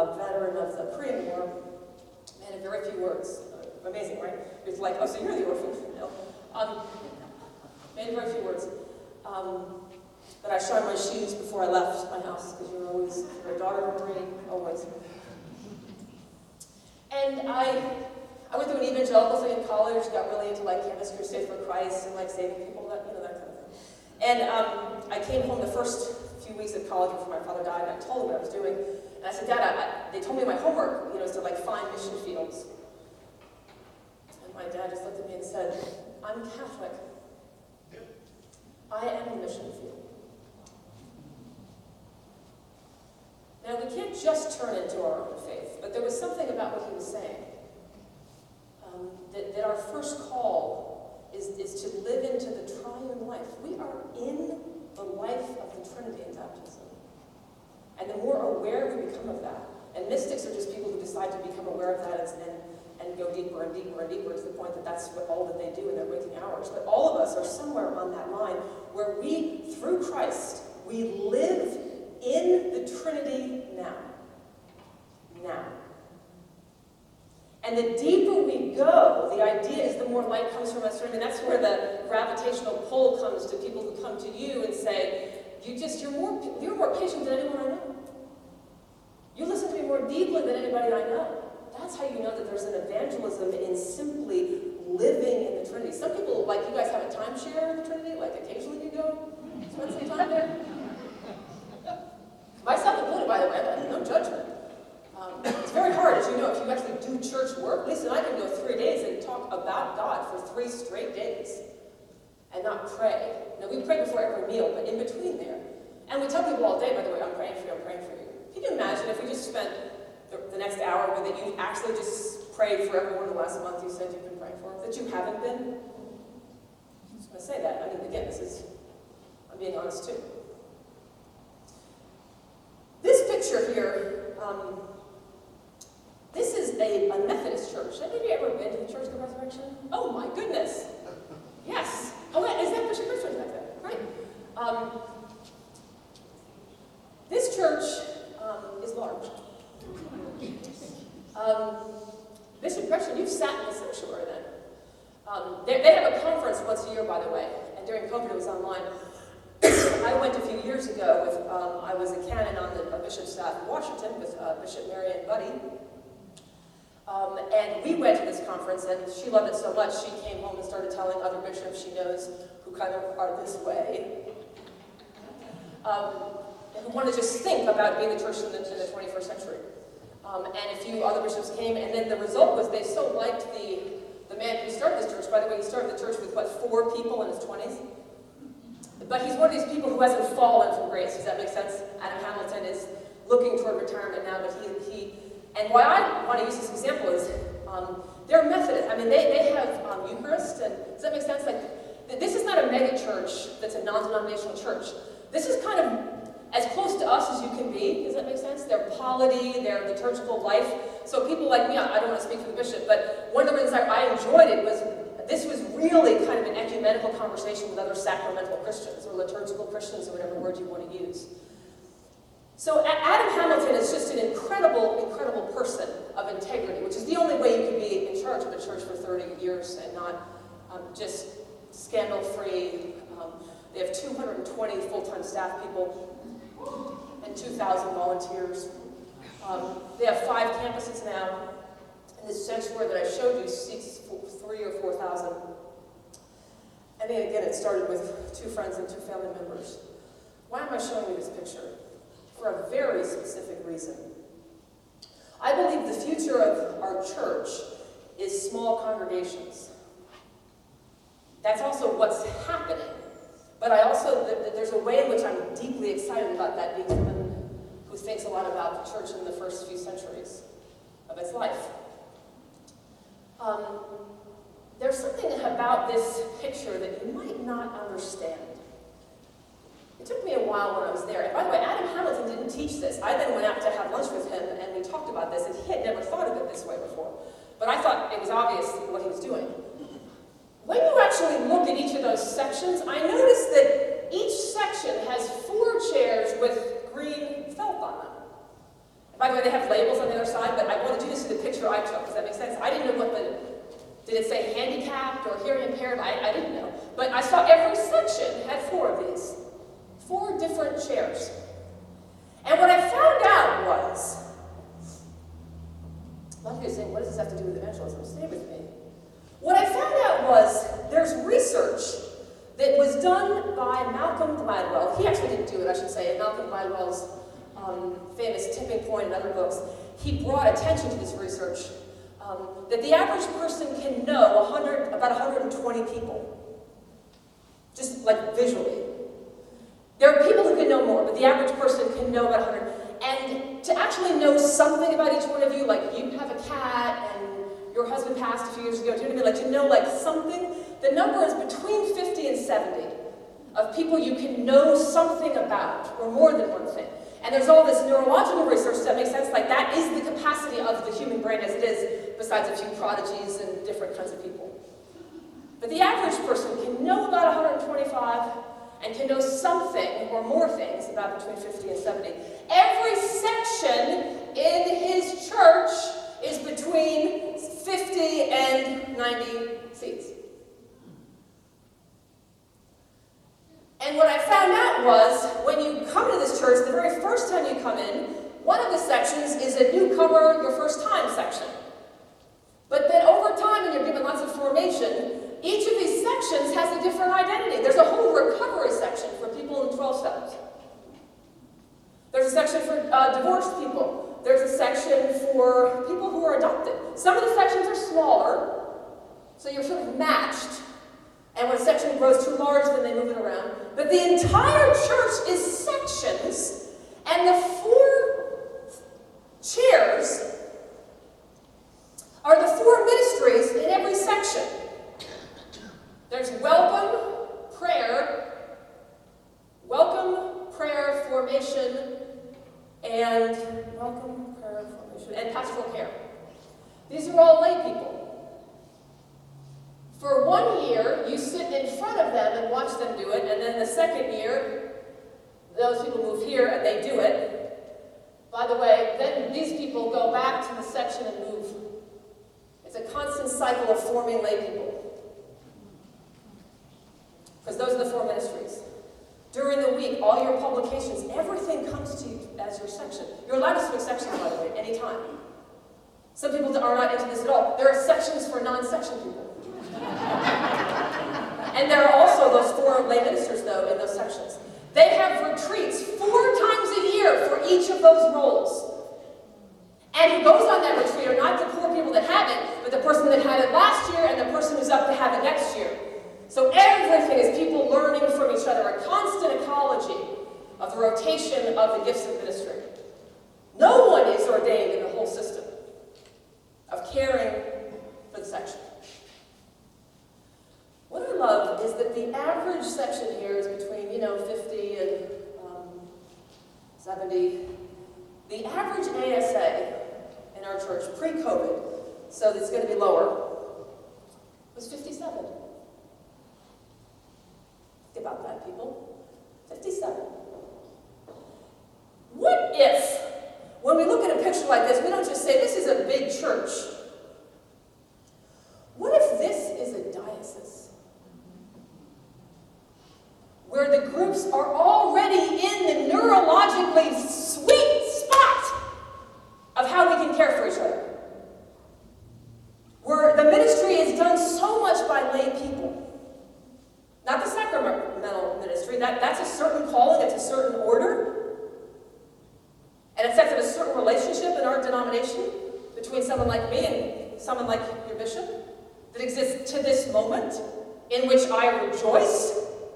a veteran of the Korean War, and in very few words. Amazing, right? It's like, oh, so you're the orphan. No. In very few words. But I shined my shoes before I left my house, because you're a daughter of a Marine, always. And I went through an evangelical thing in college, got really into like Campus Crusade for Christ and like saving people, that kind of thing. And I came home the first few weeks of college before my father died, and I told him what I was doing. And I said, Dad, they told me my homework, is to like find mission fields. And my dad just looked at me and said, I'm Catholic. I am the mission field. Now, we can't just turn into our own faith, but there was something about what he was saying. That our first call is to live into the triune life. We are in the life of the Trinity in baptism. And the more aware we become of that, and mystics are just people who decide to become aware of that and go deeper and deeper and deeper to the point that that's all that they do in their waking hours. But all of us are somewhere on that line where we, through Christ, we live in the Trinity now. Now. And the deeper we go, the idea is the more light comes from us. I mean, that's where the gravitational pull comes to people who come to you and say, you're more patient than anyone I know. You listen to me more deeply than anybody I know. That's how you know that there's an evangelism in simply living in the Trinity. Some people, like you guys have a timeshare in the Trinity, like occasionally you go spend some time there. Myself included, by the way, but no judgment. It's very hard, as you know, if you actually do church work. Lisa and I can go 3 days and talk about God for 3 straight days and not pray. Now, we pray before every meal, but in between there. And we tell people all day, by the way, I'm praying for you, I'm praying for you. Can you imagine if we just spent the next hour with it, you actually just prayed for everyone the last month you said you've been praying for, that you haven't been? I was going to say that. I mean, again, I'm being honest too. This picture here, this is a Methodist church. Have you ever been to the Church of the Resurrection? Oh my goodness. Yes. Oh, is that Bishop Richards back there? Right. This church is large. Bishop Gretchen, you've sat in the sanctuary then. They have a conference once a year, by the way, and during COVID it was online. I went a few years ago with, I was a canon on the bishop's staff in Washington with Bishop Mary Ann Buddy. And we went to this conference, and she loved it so much, she came home and started telling other bishops she knows who kind of are this way, and who want to just think about being the church in the 21st century. And a few other bishops came, and then the result was they so liked the man who started this church. By the way, he started the church with, 4 people in his 20s? But he's one of these people who hasn't fallen from grace. Does that make sense? Adam Hamilton is looking toward retirement now, but he and why I want to use this example is they're Methodist. I mean, they have Eucharist, and does that make sense? Like, this is not a mega church that's a non-denominational church. This is kind of as close to us as you can be. Does that make sense? Their polity, their liturgical life. So people like me, I don't want to speak for the bishop, but one of the reasons I enjoyed it was this was really kind of an ecumenical conversation with other sacramental Christians or liturgical Christians or whatever word you want to use. So Adam Hamilton is just an incredible, incredible person of integrity, which is the only way you can be in charge of a church for 30 years and not just scandal-free. They have 220 full-time staff people and 2,000 volunteers. They have 5 campuses now. And this sanctuary that I showed you seats 3,000 or 4,000. And then again, it started with 2 friends and 2 family members. Why am I showing you this picture? For a very specific reason. I believe the future of our church is small congregations. That's also what's happening. But there's a way in which I'm deeply excited about that, being someone who thinks a lot about the church in the first few centuries of its life. There's something about this picture that you might not understand. It took me a while when I was there. And by the way, Adam Hamilton didn't teach this. I then went out to have lunch with him, and we talked about this, and he had never thought of it this way before. But I thought it was obvious what he was doing. When you actually look at each of those sections, I noticed that each section has 4 chairs with green felt on them. By the way, they have labels on the other side, but I wanted you to see the picture I took. Does that make sense? I didn't know did it say handicapped or hearing impaired? I didn't know. But I saw every section had 4 of these. 4 different chairs. And what I found out was, a lot of you are saying, what does this have to do with evangelism? Stay with me. What I found out was there's research that was done by Malcolm Gladwell. He actually didn't do it, I should say. Malcolm Gladwell's famous Tipping Point and other books. He brought attention to this research that the average person can know about 120 people, just like visually. There are people who can know more, but the average person can know about 100. And to actually know something about each one of you, like you have a cat and your husband passed a few years ago, do you know what I mean? Like to know like something, the number is between 50 and 70 of people you can know something about, or more than one thing. And there's all this neurological research that makes sense, like that is the capacity of the human brain as it is, besides a few prodigies and different kinds of people. But the average person can know about 125 and can know something or more things about between 50 and 70. Every section in his church is between 50 and 90 seats. And what I found out was, when you come to this church, the very first time you come in, one of the sections is a newcomer, your first time section. But then over time, and you're given lots of formation, each of these sections has a different identity. There's a whole recovery section for people in 12 steps. There's a section for divorced people. There's a section for people who are adopted. Some of the sections are smaller, so you're sort of matched. And when a section grows too large, then they move it around. But the entire church is sections, and the 4 chairs are the 4 ministries in every section. There's welcome, prayer, formation, and pastoral care. These are all lay people. For 1 year, you sit in front of them and watch them do it, and then the second year, those people move here and they do it. By the way, then these people go back to the section and move. It's a constant cycle of forming lay people. Because those are the 4 ministries. During the week, all your publications, everything comes to you as your section. You're allowed to switch sections, by the way, anytime. Some people are not into this at all. There are sections for non-section people. And there are also those 4 lay ministers, though, in those sections. They have retreats 4 times a year for each of those roles. And who goes on that retreat are not the poor people that have it, but the person that had it last year and the person who's up to have it next year. So everything is people learning from each other, a constant ecology of the rotation of the gifts of ministry. No one is ordained in the whole system of caring for the section. What I love is that the average section here is between, 50 and 70. The average ASA in our church pre-COVID, so it's going to be lower, was 57. Think about that, people. 57. What if, when we look at a picture like this, we don't just say, this is a big church. What if this is a diocese? Where the groups are already in the neurologically sweet spot of how we can care for each other. Where the ministry is done so much by lay people. Not the sacramental ministry, that's a certain calling, it's a certain order. And it's set in a certain relationship in our denomination between someone like me and someone like your bishop that exists to this moment, in which I rejoice